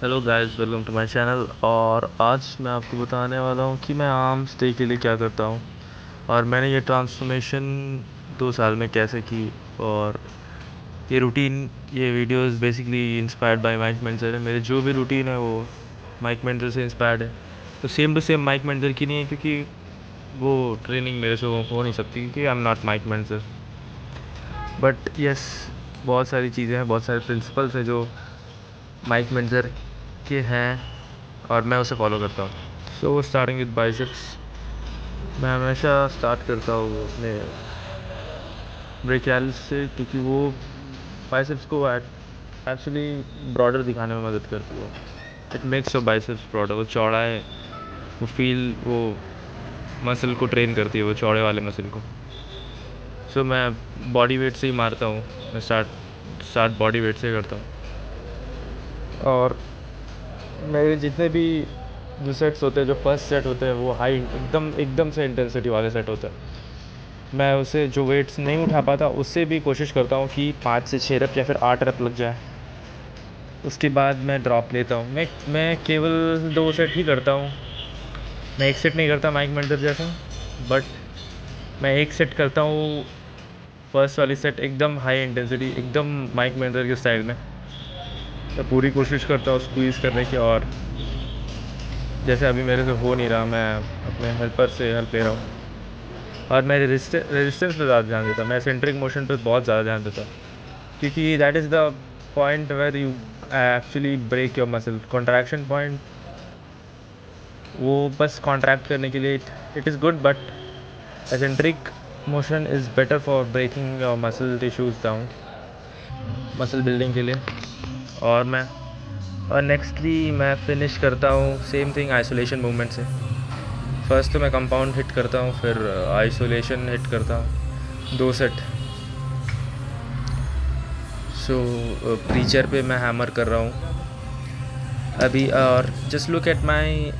Hello guys, welcome to my channel. और आज मैं आपको बताने वाला हूँ कि मैं आर्म्स डे के लिए क्या करता हूँ और मैंने ये ट्रांसफॉर्मेशन 2 साल में कैसे की। और ये रूटीन, ये videos basically inspired by mic मेंजर है। मेरे जो भी रूटीन है वो माइक मेंजर से इंस्पायर्ड है। तो same to same Mike Mentzer की नहीं है, क्योंकि वो ट्रेनिंग मेरे से हो नहीं सकती, क्योंकि I am not Mike Mentzer. But yes, बहुत सारी चीज़ें हैं, बहुत सारे प्रिंसिपल्स हैं जो माइक मेंजर के हैं और मैं उसे फॉलो करता हूँ। सो स्टार्टिंग विद बाइसेप्स, मैं हमेशा स्टार्ट करता हूँ अपने ब्रेकियालिस से, क्योंकि वो बाइसेप्स को एक्चुअली ब्रॉडर दिखाने में मदद करती है। It makes your biceps broader. वो चौड़ा है, वो मसल को ट्रेन करती है, वो चौड़े वाले मसल को। सो मैं बॉडी वेट से ही मारता हूँ। मैं स्टार्ट बॉडी वेट से करता हूँ। और मेरे जितने भी जो सेट्स होते हैं, जो फर्स्ट सेट होते हैं, वो हाई एकदम एकदम से इंटेंसिटी वाले सेट होते हैं। मैं उसे जो वेट्स नहीं उठा पाता उससे भी कोशिश करता हूँ कि 5 से 6 रैप या फिर 8 रैप लग जाए। उसके बाद मैं ड्रॉप लेता हूँ। मैं केवल 2 सेट ही करता हूँ। मैं एक सेट नहीं करता माइक मेंटर जैसा, बट मैं एक सेट करता हूँ। फर्स्ट वाली सेट एकदम हाई इंटेंसिटी, एकदम माइक मेंटर के स्टाइल में। मैं पूरी कोशिश करता हूँ स्क्वीज़ करने की, और जैसे अभी मेरे से हो नहीं रहा, मैं अपने हेल्पर से हेल्प ले रहा हूँ। और मैं रेजिस्टेंस पे ज़्यादा ध्यान देता हूँ। मैं सेंट्रिक मोशन पे बहुत ज़्यादा ध्यान देता हूँ, क्योंकि that is the point where you actually break your muscle. Contraction point, वो बस कॉन्ट्रैक्ट करने के लिए it is good, but eccentric motion is better for breaking your muscle tissues down, muscle building के लिए। और नेक्स्टली मैं फिनिश करता हूँ सेम थिंग आइसोलेशन मूवमेंट से। फर्स्ट तो मैं कंपाउंड हिट करता हूँ, फिर आइसोलेशन हिट करता हूँ, 2 सेट। सो प्रीचर पे मैं हैमर कर रहा हूँ अभी। और जस्ट लुक एट माई,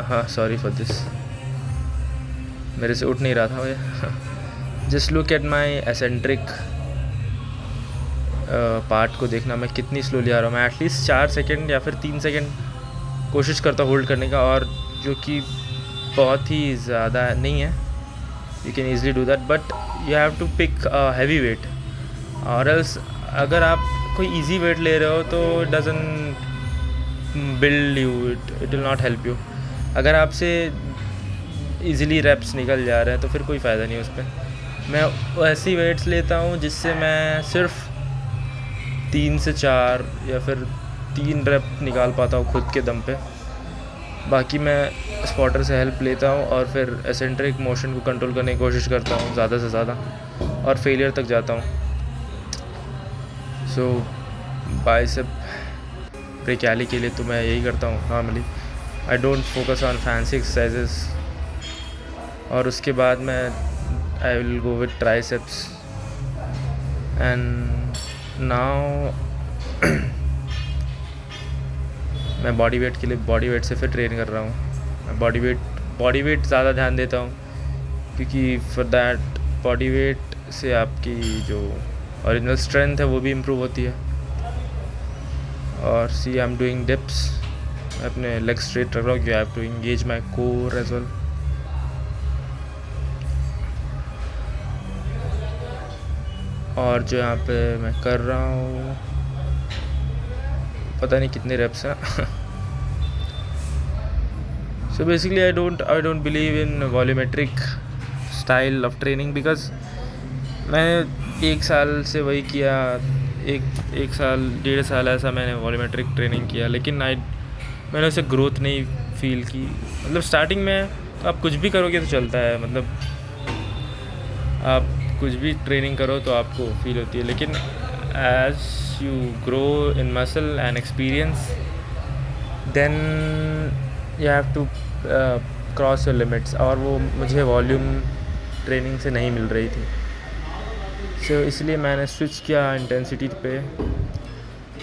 हाँ सॉरी फॉर दिस, मेरे से उठ नहीं रहा था वो। Just look at my eccentric part को देखना, मैं कितनी स्लोली आ रहा हूँ। मैं एटलीस्ट 4 सेकेंड या फिर 3 सेकेंड कोशिश करता हूँ होल्ड करने का, और जो कि बहुत ही ज़्यादा नहीं है। You can easily do that, but you have to pick heavy weight, और एल्स अगर आप कोई इजी वेट ले रहे हो तो it doesn't build you, it will not help you. अगर आपसे इजीली रेप्स निकल जा रहे हैं तो फिर कोई फ़ायदा नहीं उस पर। मैं ऐसी वेट्स लेता हूँ जिससे मैं सिर्फ 3 से 4 या फिर 3 रैप निकाल पाता हूँ खुद के दम पे। बाकी मैं स्पॉटर से हेल्प लेता हूँ, और फिर एसेंट्रिक मोशन को कंट्रोल करने की कोशिश करता हूँ ज़्यादा से ज़्यादा, और फेलियर तक जाता हूँ। सो बाइसेप ब्रेकियाली के लिए तो मैं यही करता हूँ normally. I don't focus on fancy exercises. और उसके बाद मैं I will go with triceps. And now मैं बॉडी वेट के लिए बॉडी वेट से फिर ट्रेन कर रहा हूँ। मैं बॉडी वेट ज़्यादा ध्यान देता हूँ, क्योंकि फॉर दैट बॉडी वेट से आपकी जो ओरिजिनल स्ट्रेंथ है वो भी इम्प्रूव होती है। और see I am doing dips. मैं अपने लेग स्ट्रेट रख रहा हूँ, क्योंकि I have to engage my core as well. और जो यहाँ पे मैं कर रहा हूँ, पता नहीं कितने रेप्स हैं। So basically I don't believe in volumetric style of training, because मैंने 1 साल से वही किया। एक साल 1.5 साल ऐसा मैंने वॉल्यूमेट्रिक ट्रेनिंग किया, लेकिन मैंने उसे ग्रोथ नहीं फील की। मतलब स्टार्टिंग में तो आप कुछ भी करोगे तो चलता है, मतलब आप कुछ भी ट्रेनिंग करो तो आपको फील होती है, लेकिन as you grow in muscle and experience, then you have to cross your limits. और वो मुझे वॉल्यूम ट्रेनिंग से नहीं मिल रही थी, सो इसलिए मैंने स्विच किया इंटेंसिटी पे।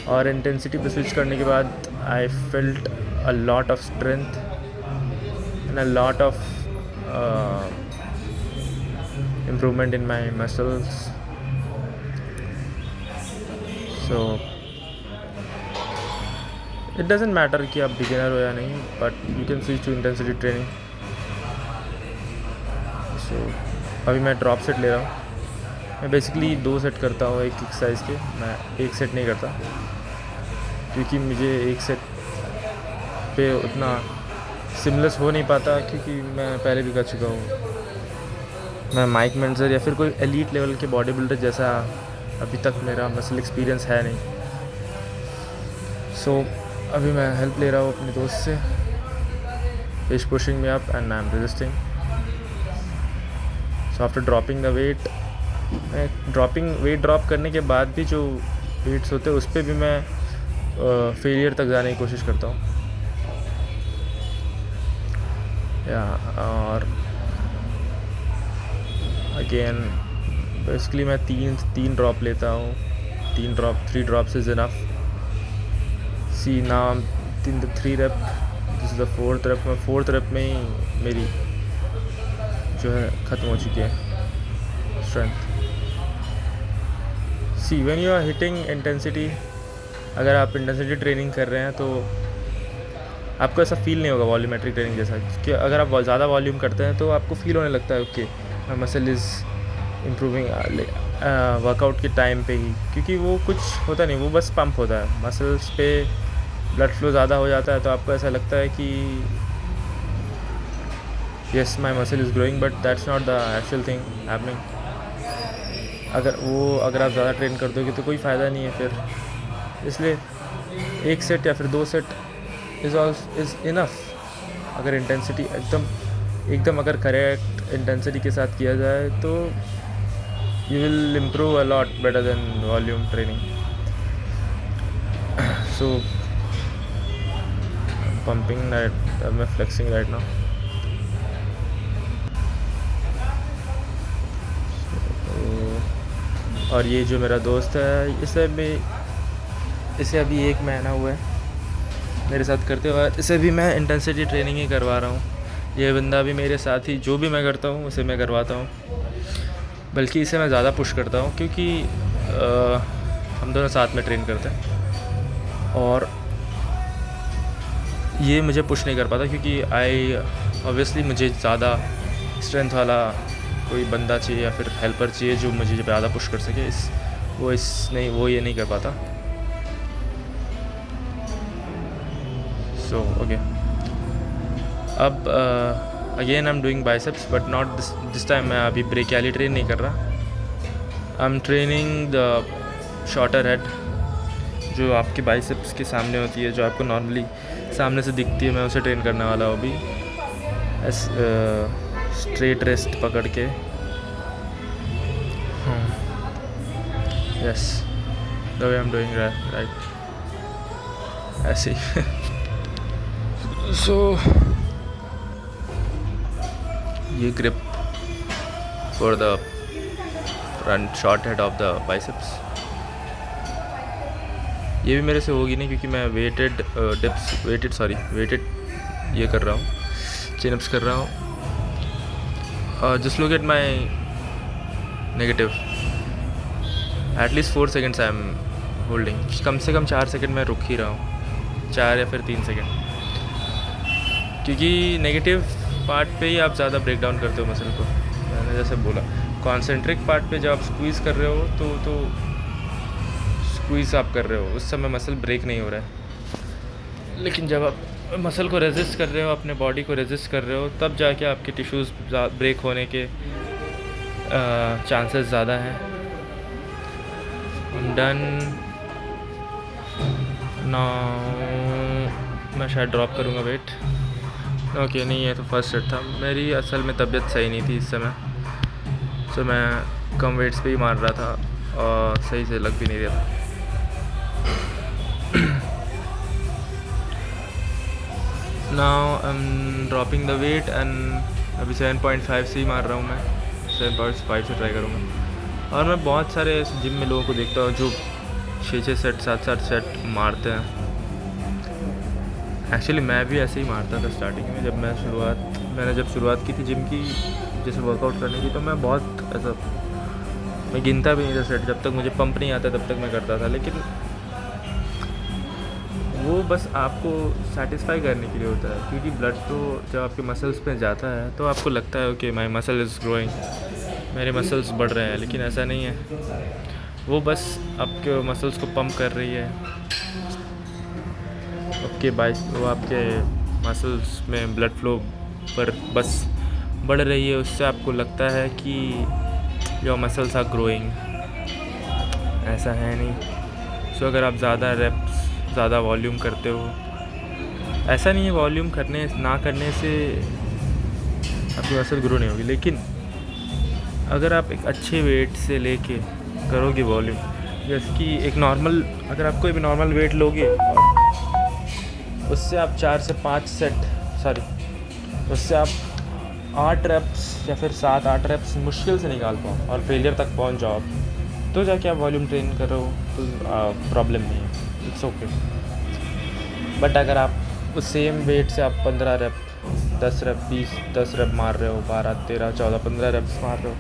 और इंटेंसिटी पे स्विच करने के बाद I felt a lot of strength and a lot of improvement in my muscles. So it doesn't matter कि आप बिगिनर हो या नहीं, but you can switch to intensity training. So अभी मैं ड्रॉप सेट ले रहा हूँ। मैं बेसिकली 2 सेट करता हूँ एक एक्सरसाइज के, मैं 1 सेट नहीं करता क्योंकि मुझे 1 सेट पे उतना सिमलेस हो नहीं पाता, क्योंकि मैं पहले भी कर चुका हूँ। मैं माइक मेंजर या फिर कोई एलीट लेवल के बॉडी बिल्डर जैसा अभी तक मेरा मसल एक्सपीरियंस है नहीं। सो अभी मैं हेल्प ले रहा हूँ अपने दोस्त से। Is pushing me up and I am resisting. So after dropping the weight, मैं वेट ड्रॉप करने के बाद भी जो वेट्स होते हैं उस पर भी मैं फेलियर तक जाने की कोशिश करता हूँ। और अगेन बेसिकली मैं तीन ड्रॉप लेता हूँ। 3 drops is enough. See now in the 3 rep, this is the 4th rep. मैं 4th रेप में ही मेरी जो है ख़त्म हो चुकी है strength. See when you are hitting intensity, अगर आप इंटेंसिटी ट्रेनिंग कर रहे हैं तो आपको ऐसा फील नहीं होगा वॉल्यूमेट्रिक ट्रेनिंग जैसा, कि अगर आप ज़्यादा वॉल्यूम करते हैं तो आपको फील होने लगता है okay my muscle is improving workout के टाइम पे ही, क्योंकि वो कुछ होता नहीं, वो बस पंप होता है। मसल्स पे ब्लड फ्लो ज़्यादा हो जाता है तो आपको ऐसा लगता है कि yes my muscle is growing, but that's not the actual thing happening. अगर आप ज़्यादा ट्रेन कर दोगे तो कोई फ़ायदा नहीं है फिर। इसलिए 1 सेट या फिर 2 सेट इज़ इनफ। अगर इंटेंसिटी एकदम अगर करेक्ट इंटेंसिटी के साथ किया जाए तो you will improve a lot better than volume training. So I'm pumping that, I'm flexing right now. और ये जो मेरा दोस्त है इसे अभी 1 महीना हुआ है मेरे साथ करते हुए, इसे भी मैं इंटेंसिटी ट्रेनिंग ही करवा रहा हूँ। ये बंदा भी मेरे साथ ही जो भी मैं करता हूँ उसे मैं करवाता हूँ, बल्कि इसे मैं ज़्यादा पुश करता हूँ क्योंकि हम दोनों साथ में ट्रेन करते हैं और ये मुझे पुश नहीं कर पाता क्योंकि ऑब्वियसली मुझे ज़्यादा स्ट्रेंथ वाला कोई बंदा चाहिए या फिर हेल्पर चाहिए जो मुझे ज़्यादा पुश कर सके। वो ये नहीं कर पाता। सो ओके, अब again I am doing biceps but not this time. मैं अभी ब्रेकियाली ट्रेन नहीं कर रहा। I am training the shorter head जो आपके बाइसेप्स के सामने होती है, जो आपको नॉर्मली सामने से दिखती है। मैं उसे ट्रेन करने वाला हूँ अभी, स्ट्रेट रेस्ट पकड़ के। Yes, the way I am doing right, ऐसे ही। सो ये grip for the front short head of the biceps, ये भी मेरे से होगी नहीं क्योंकि मैं वेटेड ये कर रहा हूँ, चिनअप्स कर रहा हूँ। Just look at my negative, at least 4 seconds I am holding. कम से कम 4 सेकेंड मैं रुक ही रहा हूँ, 4 या फिर 3 सेकेंड, क्योंकि नेगेटिव पार्ट पे ही आप ज़्यादा ब्रेक डाउन करते हो मसल को। मैंने जैसे बोला कॉन्सेंट्रिक पार्ट पे जब आप स्क्वीज़ कर रहे हो तो स्क्वीज़ आप कर रहे हो, उस समय मसल ब्रेक नहीं हो रहा है। लेकिन जब आप मसल को रेजिस्ट कर रहे हो, अपने बॉडी को रेजिस्ट कर रहे हो, तब जाके आपके टिश्यूज़ ब्रेक होने के चांसेस ज़्यादा हैं। डन नाउ मैं शायद ड्रॉप करूँगा वेट। ओके नहीं, है तो फर्स्ट सेट था। मेरी असल में तबीयत सही नहीं थी इस समय, तो मैं कम वेट्स पे ही मार रहा था और सही से लग भी नहीं रहा था। Now I am dropping the weight and अभी 7.5 से ही मार रहा हूँ मैं, 7.5 से ट्राई करूँगा। और मैं बहुत सारे जिम में लोगों को देखता हूँ जो 6 सेट 7 सेट मारते हैं। एक्चुअली मैं भी ऐसे ही मारता था स्टार्टिंग में, मैंने जब शुरुआत की थी जिम की, जैसे वर्कआउट करने की, तो मैं बहुत ऐसा मैं गिनता भी नहीं था सेट। जब तक मुझे पंप नहीं आता तब तक मैं करता था, लेकिन वो बस आपको सेटिस्फाई करने के लिए होता है, क्योंकि ब्लड फ्लो जब आपके मसल्स पे जाता है तो आपको लगता है okay my muscle is growing, मेरे मसल्स बढ़ रहे हैं, लेकिन ऐसा नहीं है। वो बस आपके मसल्स को पंप कर रही है, वो आपके मसल्स में ब्लड फ्लो पर बस बढ़ रही है, उससे आपको लगता है कि योर मसल्स आर ग्रोइंग। ऐसा है नहीं। सो अगर आप ज़्यादा रेप्स, ज़्यादा वॉल्यूम करते हो, ऐसा नहीं है वॉल्यूम ना करने से आपकी मसल ग्रो नहीं होगी, लेकिन अगर आप एक अच्छे वेट से लेके करोगे वॉल्यूम, जैसे कि एक नॉर्मल, अगर आप कोई भी नॉर्मल वेट लोगे और उससे आप 4 से 5 उससे आप 8 रेप्स या फिर 7-8 रेप्स मुश्किल से निकाल पाओ और फेलियर तक पहुंच जाओ, तो जाके आप वॉल्यूम ट्रेन करो तो प्रॉब्लम नहीं है, इट्स ओके। बट अगर आप उस सेम वेट से आप 15 रेप, 10 रेप, 10 रेप मार रहे हो, 12, 13, 14, 15 रेप्स मार रहे हो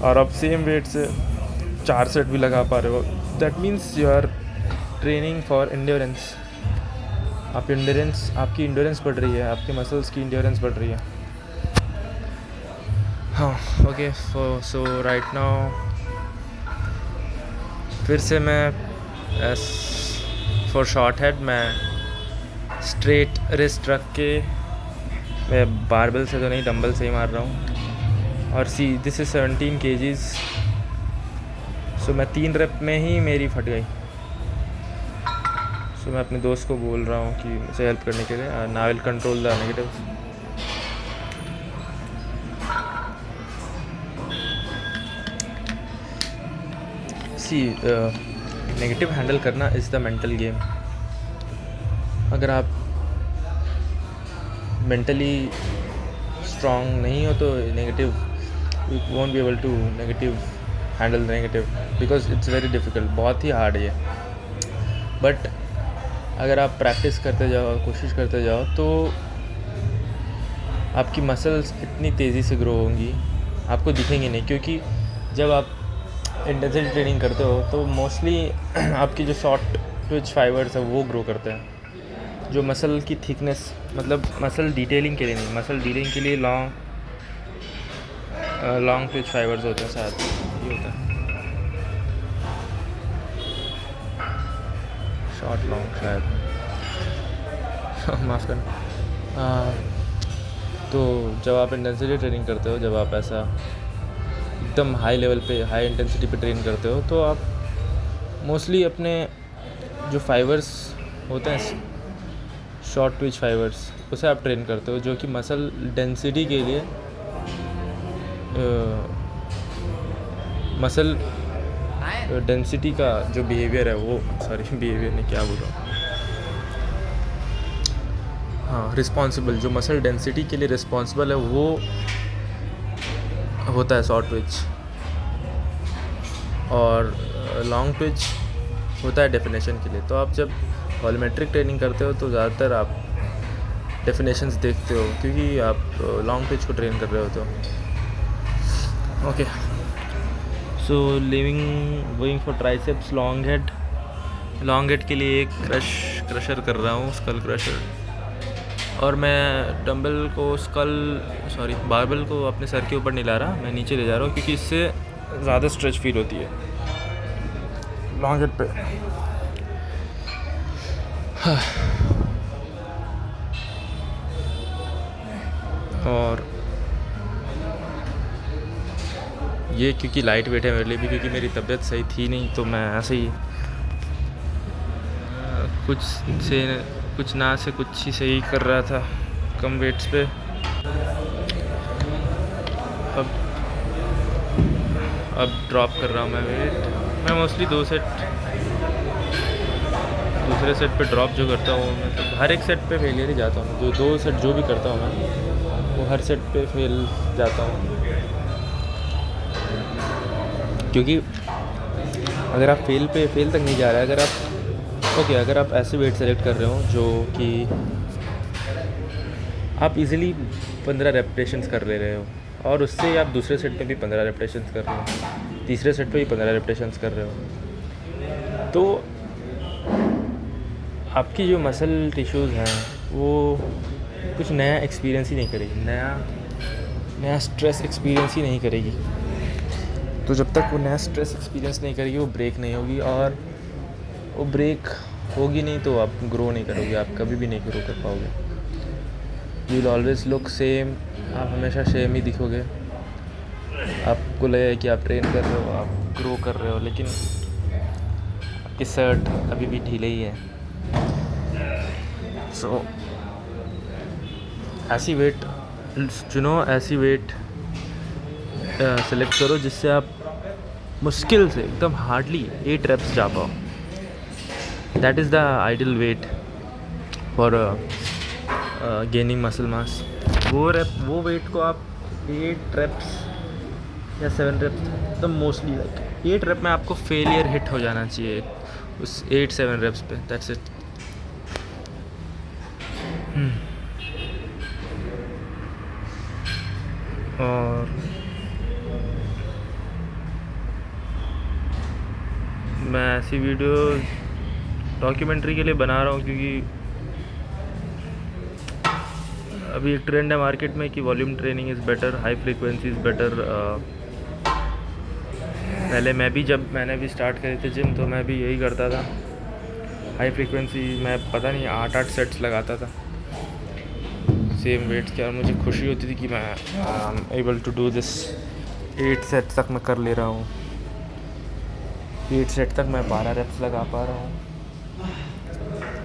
और आप सेम वेट से 4 सेट भी लगा पा रहे हो, that means you are training for endurance. आपकी इंड्योरेंस बढ़ रही है, आपके मसल्स की इंड्योरेंस बढ़ रही है। हाँ, ओके। सो राइट नाउ फिर से मैं फॉर शॉर्ट हेड मैं स्ट्रेट रिस्ट रख के, मैं बारबेल से तो नहीं डंबल से ही मार रहा हूँ। और दिस इज़ 17 kgs। सो मैं 3 रेप में ही मेरी फट गई। सो मैं अपने दोस्त को बोल रहा हूँ कि मुझे हेल्प करने के लिए, now will control the negative. Negative handle करना इज़ द मेंटल गेम। अगर आप मेंटली स्ट्रॉन्ग नहीं हो तो negative, you won't be able to handle the negative, because it's very difficult, बहुत ही हार्ड है। बट अगर आप प्रैक्टिस करते जाओ, कोशिश करते जाओ, तो आपकी मसल्स इतनी तेज़ी से ग्रो होंगी, आपको दिखेंगे नहीं। क्योंकि जब आप इंटेंसिटी ट्रेनिंग करते हो तो मोस्टली आपकी जो शॉर्ट ट्विच फाइबर्स है वो ग्रो करते हैं, जो मसल की थिकनेस, मतलब मसल डिटेलिंग के लिए नहीं, मसल डीलिंग के लिए लॉन्ग ट्विच फाइबर्स होते हैं, शायद ये होता है, शॉर्ट लॉन्ग शायद माफ़ करना। तो जब आप इंटेंसिटी ट्रेनिंग करते हो, जब आप ऐसा एकदम हाई लेवल पे, हाई इंटेंसिटी पे ट्रेन करते हो, तो आप मोस्टली अपने जो फाइबर्स होते हैं, शॉर्ट ट्विच फाइबर्स, उसे आप ट्रेन करते हो, जो कि मसल डेंसिटी के लिए, मसल डेंसिटी का जो बिहेवियर है वो, बिहेवियर नहीं, क्या बोल रहा हूँ, हाँ, रिस्पॉन्सिबल, जो मसल डेंसिटी के लिए रिस्पॉन्सिबल है वो होता है शॉर्ट ट्विच, और लॉन्ग ट्विच होता है डेफिनेशन के लिए। तो आप जब वॉल्यूमेट्रिक ट्रेनिंग करते हो तो ज़्यादातर आप डेफिनेशंस देखते हो, क्योंकि आप लॉन्ग ट्विच को ट्रेन कर रहे होते हो। Okay, so going for triceps long head के लिए एक क्रशर कर रहा हूँ, स्कल क्रशर। और मैं बारबेल को अपने सर के ऊपर नहीं ला रहा, मैं नीचे ले जा रहा हूँ, क्योंकि इससे ज़्यादा स्ट्रेच फील होती है लॉन्ग हेड पे। और ये क्योंकि लाइट वेट है मेरे लिए भी, क्योंकि मेरी तबीयत सही थी नहीं, तो मैं ऐसे ही कुछ ना से कुछ ही सही कर रहा था कम वेट्स पे। अब ड्रॉप कर रहा हूँ मैं वेट। मैं मोस्टली दूसरे सेट पे ड्रॉप जो करता हूँ, मतलब हर एक सेट पे फेलियर ही जाता हूँ। जो 2 सेट जो भी करता हूँ मैं, वो हर सेट पे फेल जाता हूँ, क्योंकि अगर आप फेल तक नहीं जा रहे, अगर आप ऐसे वेट सेलेक्ट कर रहे हो जो कि आप इजीली 15 रेपिटेशंस कर ले रहे हो, और उससे आप दूसरे सेट पे भी 15 रेपिटेशंस कर रहे हो, तीसरे सेट पे भी 15 रेपिटेशंस कर रहे हो, तो आपकी जो मसल टिश्यूज़ हैं वो कुछ नया एक्सपीरियंस ही नहीं करेगी, नया स्ट्रेस एक्सपीरियंस ही नहीं करेगी। तो जब तक वो नया स्ट्रेस एक्सपीरियंस नहीं करेगी वो ब्रेक नहीं होगी, और वो ब्रेक होगी नहीं तो आप ग्रो नहीं करोगे, आप कभी भी नहीं ग्रो कर पाओगे। You will always look same, आप हमेशा सेम ही दिखोगे। आपको लगेगा कि आप ट्रेन कर रहे हो, आप ग्रो कर रहे हो, लेकिन आपकी शर्ट अभी भी ढीले ही है। सो ऐसी वेट चुनो, ऐसी वेट सेलेक्ट करो जिससे आप मुश्किल से एकदम हार्डली 8 रेप्स जा पाओ। That is the ideal weight for gaining muscle mass. वो वेट को आप 8 रेप्स या 7 रेप्स, तो मोस्टली लाइक 8 रेप में आपको फेलियर हिट हो जाना चाहिए उस 8-7 रेप्स पे। That's it. और मैं ऐसी वीडियो डॉक्यूमेंट्री के लिए बना रहा हूँ, क्योंकि अभी एक ट्रेंड है मार्केट में कि volume training is better, high frequency is better. पहले मैंने भी स्टार्ट करे थे जिम, तो मैं भी यही करता था। हाई फ्रीक्वेंसी मैं पता नहीं 8-8 सेट्स लगाता था सेम वेट्स के, और मुझे खुशी होती थी कि मैं able to do this. 8 set तक मैं कर ले रहा हूँ, 8 सेट तक मैं 12 रेप्स लगा पा रहा हूँ।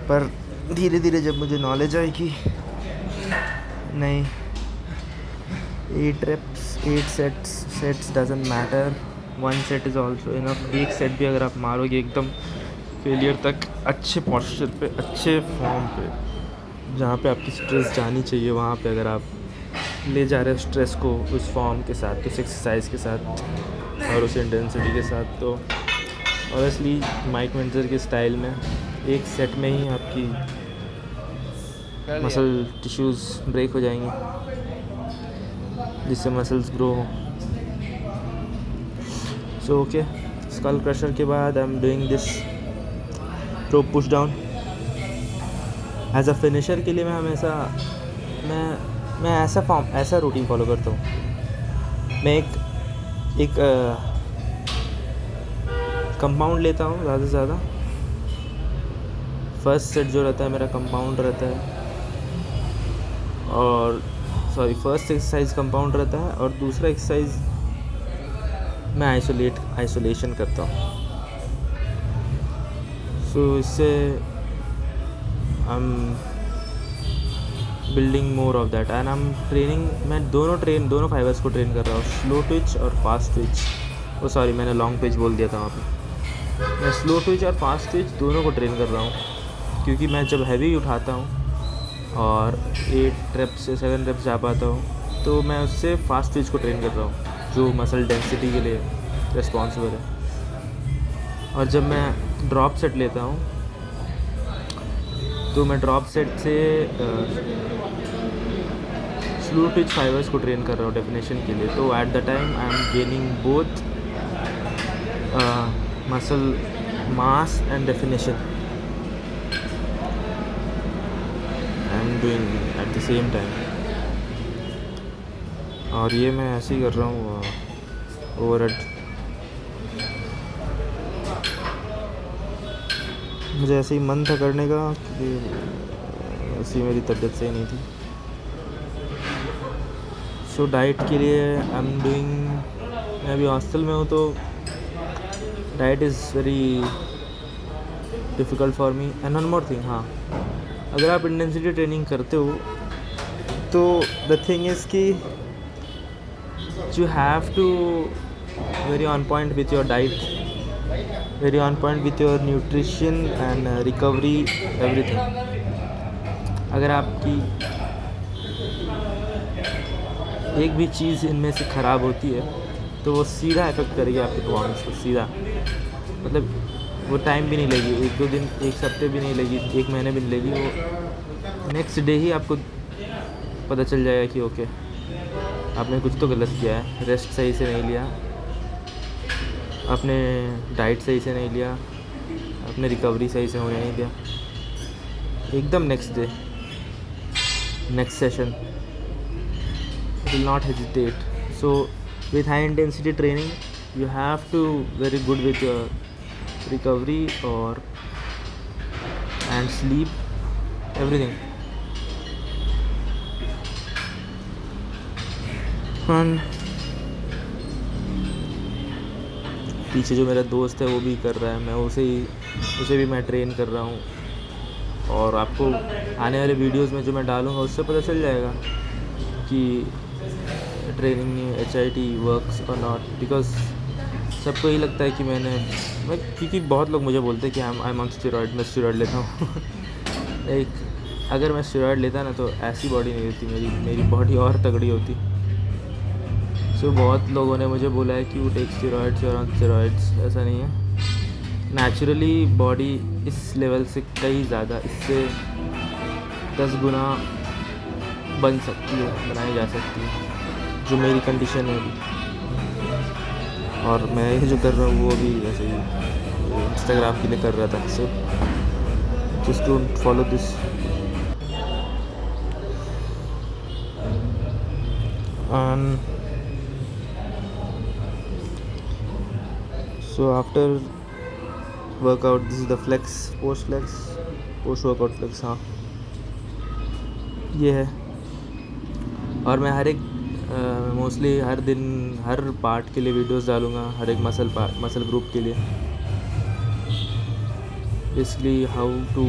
पर धीरे धीरे जब मुझे नॉलेज आई कि नहीं, 8 reps 8 sets doesn't matter, 1 set is also enough. एक सेट भी अगर आप मारोगे एकदम फेलियर तक, अच्छे पॉस्चर पे, अच्छे फॉर्म पे, जहाँ पे आपकी स्ट्रेस जानी चाहिए, वहाँ पे अगर आप ले जा रहे हो स्ट्रेस को उस फॉर्म के साथ, उस एक्सरसाइज के साथ और उस इंटेंसिटी के साथ, तो ऑब्वियसली माइक मेंटर के स्टाइल में एक सेट में ही आपकी मसल टिश्यूज़ ब्रेक हो जाएंगी, जिससे मसल्स ग्रो हो। सो ओके, स्कल क्रशर के बाद I am doing this rope push down as a finisher के लिए। मैं हमेशा मैं ऐसा रूटीन फॉलो करता हूँ। मैं एक कंपाउंड लेता हूँ ज़्यादा से ज़्यादा। फर्स्ट सेट जो रहता है मेरा कंपाउंड रहता है, और फर्स्ट एक्सरसाइज कंपाउंड रहता है, और दूसरा एक्सरसाइज मैं आइसोलेशन करता हूँ। सो इससे I am building more of that, and I am training. मैं दोनों फाइबर्स को ट्रेन कर रहा हूँ, स्लो ट्विच और फास्ट ट्विच। मैंने लॉन्ग ट्विच बोल दिया था वहाँ पे। मैं स्लो ट्विच और फास्ट ट्विच दोनों को ट्रेन कर रहा हूँ, क्योंकि मैं जब हैवी उठाता हूँ और 8 रेप्स से 7 रेप्स जा पाता हूँ, तो मैं उससे फास्ट ट्विच को ट्रेन कर रहा हूँ, जो मसल डेंसिटी के लिए रिस्पॉन्सिबल है। और जब मैं ड्रॉप सेट लेता हूँ, तो मैं ड्रॉप सेट से स्लो ट्विच फाइबर्स को ट्रेन कर रहा हूँ डेफिनेशन के लिए। तो at the time I am gaining both muscle mass and definition, I am doing at the same time. और ये मैं ऐसे ही कर रहा हूँ ओवरहेड। मुझे ऐसे ही मन था करने का, क्योंकि ऐसी मेरी तबीयत सही नहीं थी। सो डाइट के लिए आई एम डूइंग, मैं अभी हॉस्टल में हूँ, तो diet is very difficult for me. And one more thing, हाँ, अगर आप इंटेंसिटी ट्रेनिंग करते हो, तो द थिंग इज़ कि you have to very on point with your diet, very on point with your nutrition and recovery, everything. अगर आपकी एक भी चीज़ इनमें से ख़राब होती है, तो वो सीधा इफेक्ट करेगी आपकी परफॉर्मेंस को, सीधा। मतलब वो टाइम भी नहीं लगी, 1-2 दिन, 1 हफ्ते भी नहीं लगी, 1 महीने भी नहीं लगी, वो नेक्स्ट डे ही आपको पता चल जाएगा कि ओके, आपने कुछ तो गलत किया है। रेस्ट सही से नहीं लिया, आपने डाइट सही से नहीं लिया, आपने रिकवरी सही से होने नहीं दिया। एकदम next day, next session, will not hesitate. So with high intensity training you have to very good with your recovery or and sleep, everything. And पीछे जो मेरा दोस्त है वो भी कर रहा है, मैं उसे भी मैं ट्रेन कर रहा हूँ, और आपको आने वाले वीडियोस में जो मैं डालूँगा उससे पता चल जाएगा कि ट्रेनिंग HIIT वर्क्स और नॉट, बिकॉज सबको यही लगता है कि मैं क्योंकि बहुत लोग मुझे बोलते हैं कि आई एम ऑन स्टेरॉइड, मैं स्टेरॉइड लेता हूँ लाइक अगर मैं स्टेरॉइड लेता ना तो ऐसी बॉडी नहीं होती, मेरी बॉडी और तगड़ी होती। सो बहुत लोगों ने मुझे बोला है कि वो टेक स्टेरॉइड्स और ऑन स्टेरॉइड्स, ऐसा नहीं है। नेचुरली बॉडी इस लेवल से कई ज़्यादा, इससे 10 गुना बन सकती है, बनाई जा सकती है, जो मेरी कंडीशन है अभी। और मैं ये जो कर रहा हूँ वो भी ऐसे ही इंस्टाग्राम के लिए कर रहा था। So just don't follow this. So after workout, this is the flex, post workout flex। हाँ ये है। और मैं हर एक मोस्टली हर दिन हर पार्ट के लिए वीडियोस डालूँगा, हर एक मसल ग्रुप के लिए। Basically how to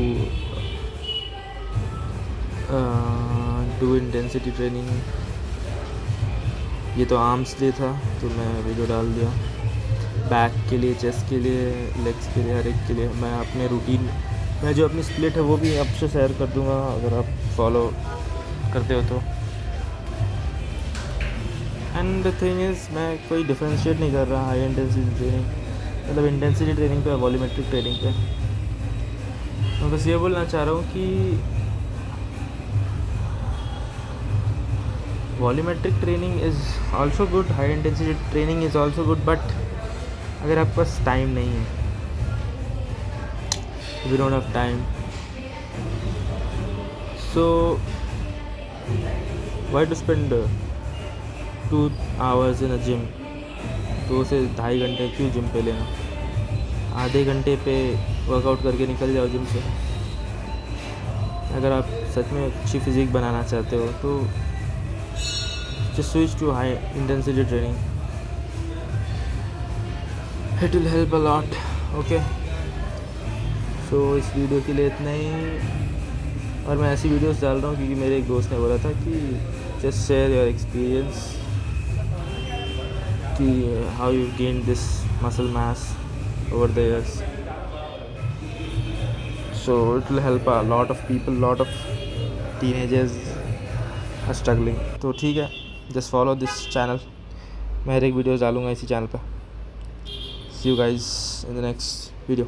do intensity training. ये तो आर्म्स डे था तो मैं वीडियो डाल दिया। बैक के लिए, चेस्ट के लिए, लेग्स के लिए, हर एक के लिए मैं अपने रूटीन, मैं जो अपनी स्प्लिट है वो भी आपसे शेयर कर दूंगा अगर आप फॉलो करते हो तो। एंड द थिंग इज़ मैं कोई डिफ्रेंशिएट नहीं कर रहा हाई इंटेंसिटी ट्रेनिंग, मतलब इंटेंसिटी ट्रेनिंग पे, वॉल्यूमेट्रिक ट्रेनिंग पे। मैं बस ये बोलना चाह रहा हूँ कि volumetric training is also good, high intensity training is also good, but अगर आपके पास टाइम नहीं है, we don't have time, so why to spend 2 hours in a gym. 2 से 2.5 घंटे क्यों जिम पे लेना, आधे घंटे पे वर्कआउट करके निकल जाओ जिम से। अगर आप सच में अच्छी फिज़िक बनाना चाहते हो तो just switch to high intensity training, it will help a lot. Okay, so इस वीडियो के लिए इतना ही। और मैं ऐसी वीडियोस डाल रहा हूँ क्योंकि मेरे एक दोस्त ने बोला था कि जस्ट शेयर योर एक्सपीरियंस कि how you gain this muscle mass over the years. So it will help a lot of people, lot of teenagers are struggling. तो ठीक है, जस्ट फॉलो दिस चैनल, मैं हर एक वीडियोस डालूँगा इसी channel पर। See you guys in the next video.